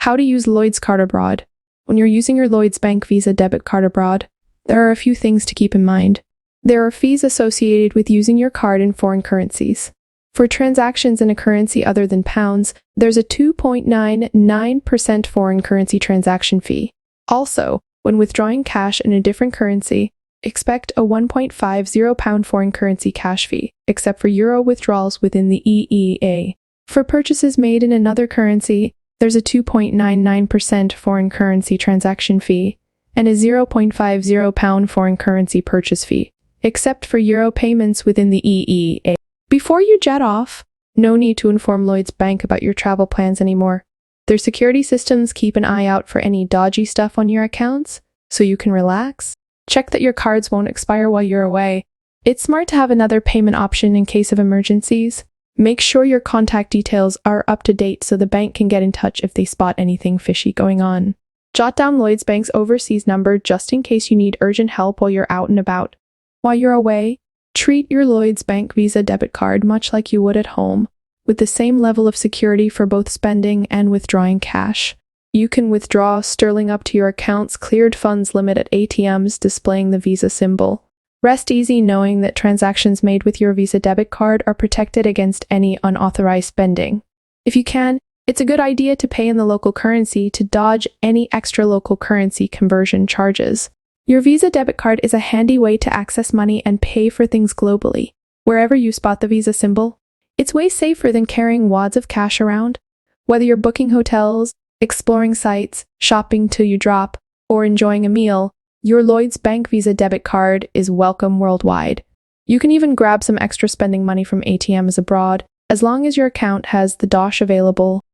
How to use Lloyds card abroad. When you're using your Lloyds Bank Visa debit card abroad, there are a few things to keep in mind. There are fees associated with using your card in foreign currencies. For transactions in a currency other than pounds, there's a 2.99% foreign currency transaction fee. Also, when withdrawing cash in a different currency, expect a £1.50 foreign currency cash fee, except for euro withdrawals within the EEA. For purchases made in another currency, there's a 2.99% foreign currency transaction fee and a £0.50 foreign currency purchase fee, except for euro payments within the EEA. Before you jet off, no need to inform Lloyds Bank about your travel plans anymore. Their security systems keep an eye out for any dodgy stuff on your accounts, so you can relax. Check that your cards won't expire while you're away. It's smart to have another payment option in case of emergencies. Make sure your contact details are up to date so the bank can get in touch if they spot anything fishy going on. Jot down Lloyds Bank's overseas number just in case you need urgent help while you're out and about. While you're away, treat your Lloyds Bank Visa debit card much like you would at home, with the same level of security for both spending and withdrawing cash. You can withdraw sterling up to your account's cleared funds limit at ATMs displaying the Visa symbol. Rest easy knowing that transactions made with your Visa debit card are protected against any unauthorized spending. If you can, it's a good idea to pay in the local currency to dodge any extra local currency conversion charges. Your Visa debit card is a handy way to access money and pay for things globally. Wherever you spot the Visa symbol, it's way safer than carrying wads of cash around. Whether you're booking hotels, exploring sites, shopping till you drop, or enjoying a meal, your Lloyds Bank Visa debit card is welcome worldwide. You can even grab some extra spending money from ATMs abroad, as long as your account has the dosh available.